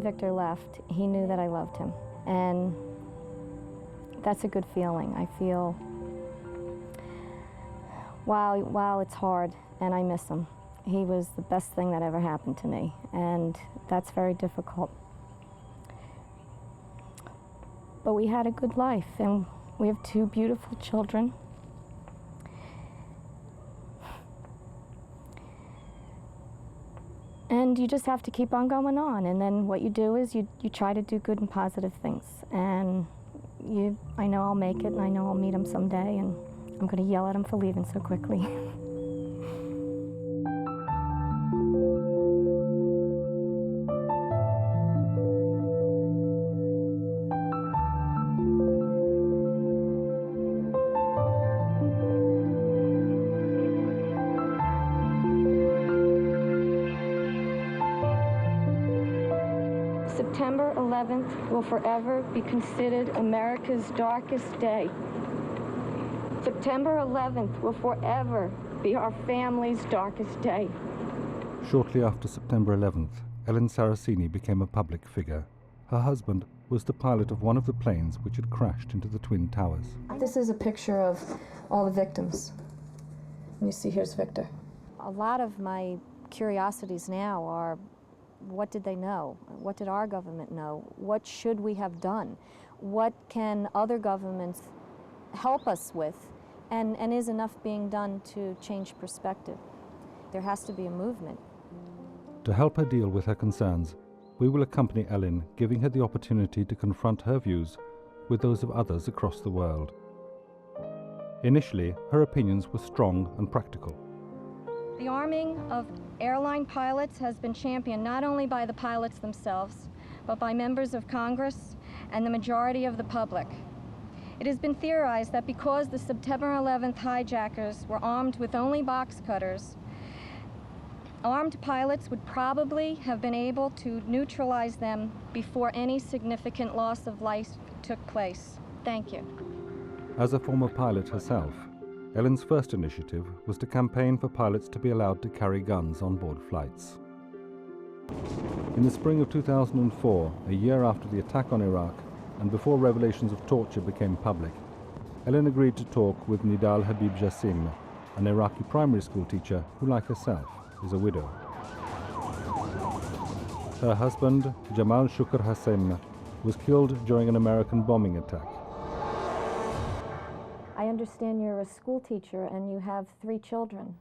Victor left, he knew that I loved him, and that's a good feeling. I feel, wow, it's hard, and I miss him. He was the best thing that ever happened to me, and that's very difficult. But we had a good life, and we have 2 beautiful children. And you just have to keep on going on, and then what you do is you try to do good and positive things. And I know I'll make it, and I know I'll meet him someday, and I'm going to yell at him for leaving so quickly. September 11th will forever be considered America's darkest day. September 11th will forever be our family's darkest day. Shortly after September 11th, Ellen Saraceni became a public figure. Her husband was the pilot of one of the planes which had crashed into the Twin Towers. This is a picture of all the victims. And you see, here's Victor. A lot of my curiosities now are, what did they know? What did our government know? What should we have done? What can other governments help us with? And is enough being done to change perspective? There has to be a movement. To help her deal with her concerns, we will accompany Ellen, giving her the opportunity to confront her views with those of others across the world. Initially, her opinions were strong and practical. The arming of airline pilots has been championed not only by the pilots themselves, but by members of Congress and the majority of the public. It has been theorized that because the September 11th hijackers were armed with only box cutters, armed pilots would probably have been able to neutralize them before any significant loss of life took place. Thank you. As a former pilot herself, Ellen's first initiative was to campaign for pilots to be allowed to carry guns on board flights. In the spring of 2004, a year after the attack on Iraq, and before revelations of torture became public, Ellen agreed to talk with Nidal Habib Jassim, an Iraqi primary school teacher who, like herself, is a widow. Her husband, Jamal Shukr Hassem, was killed during an American bombing attack. I understand you're a school teacher and you have 3 children.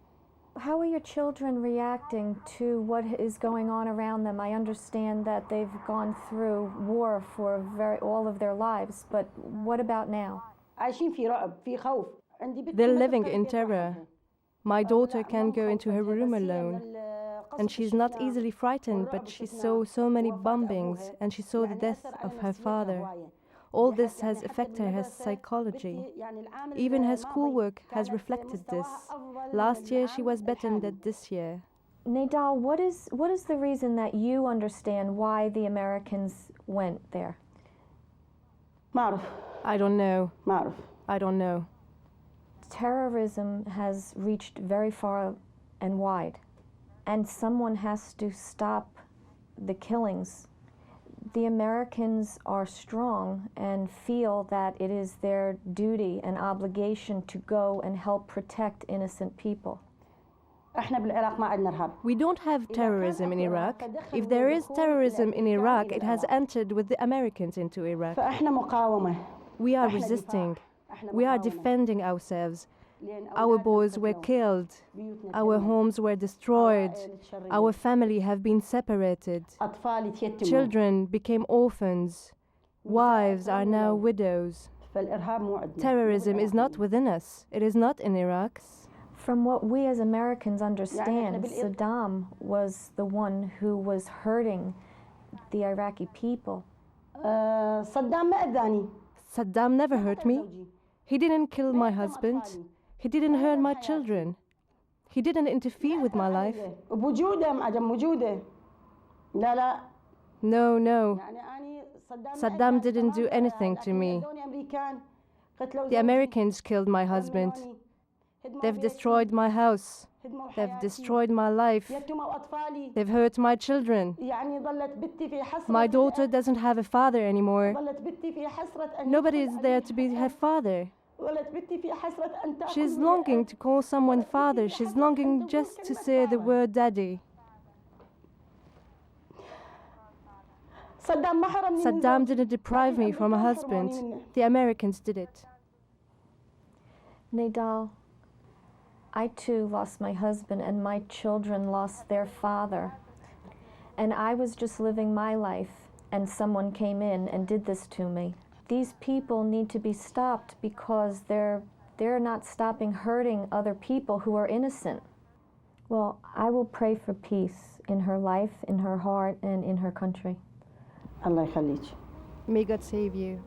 How are your children reacting to what is going on around them? I understand that they've gone through war for all of their lives, but what about now? They're living in terror. My daughter can't go into her room alone, and she's not easily frightened, but she saw so many bombings, and she saw the death of her father. All this has affected her psychology. Even her schoolwork has reflected this. Last year she was better than this year. Nidal, what is the reason that you understand why the Americans went there? I don't know. I don't know. Terrorism has reached very far and wide, and someone has to stop the killings. The Americans are strong and feel that it is their duty and obligation to go and help protect innocent people. We don't have terrorism in Iraq. If there is terrorism in Iraq, it has entered with the Americans into Iraq. We are resisting. We are defending ourselves. Our boys were killed. Our homes were destroyed. Our family have been separated. Children became orphans. Wives are now widows. Terrorism is not within us. It is not in Iraq. From what we as Americans understand, Saddam was the one who was hurting the Iraqi people. Saddam never hurt me. He didn't kill my husband. He didn't hurt my children. He didn't interfere with my life. No, no. Saddam didn't do anything to me. The Americans killed my husband. They've destroyed my house. They've destroyed my life. They've hurt my children. My daughter doesn't have a father anymore. Nobody is there to be her father. She's longing to call someone father. She's longing just to say the word daddy. Saddam didn't deprive me from a husband. The Americans did it. Nadal, I too lost my husband and my children lost their father. And I was just living my life and someone came in and did this to me. These people need to be stopped because they're not stopping hurting other people who are innocent. Well, I will pray for peace in her life, in her heart, and in her country. May God save you.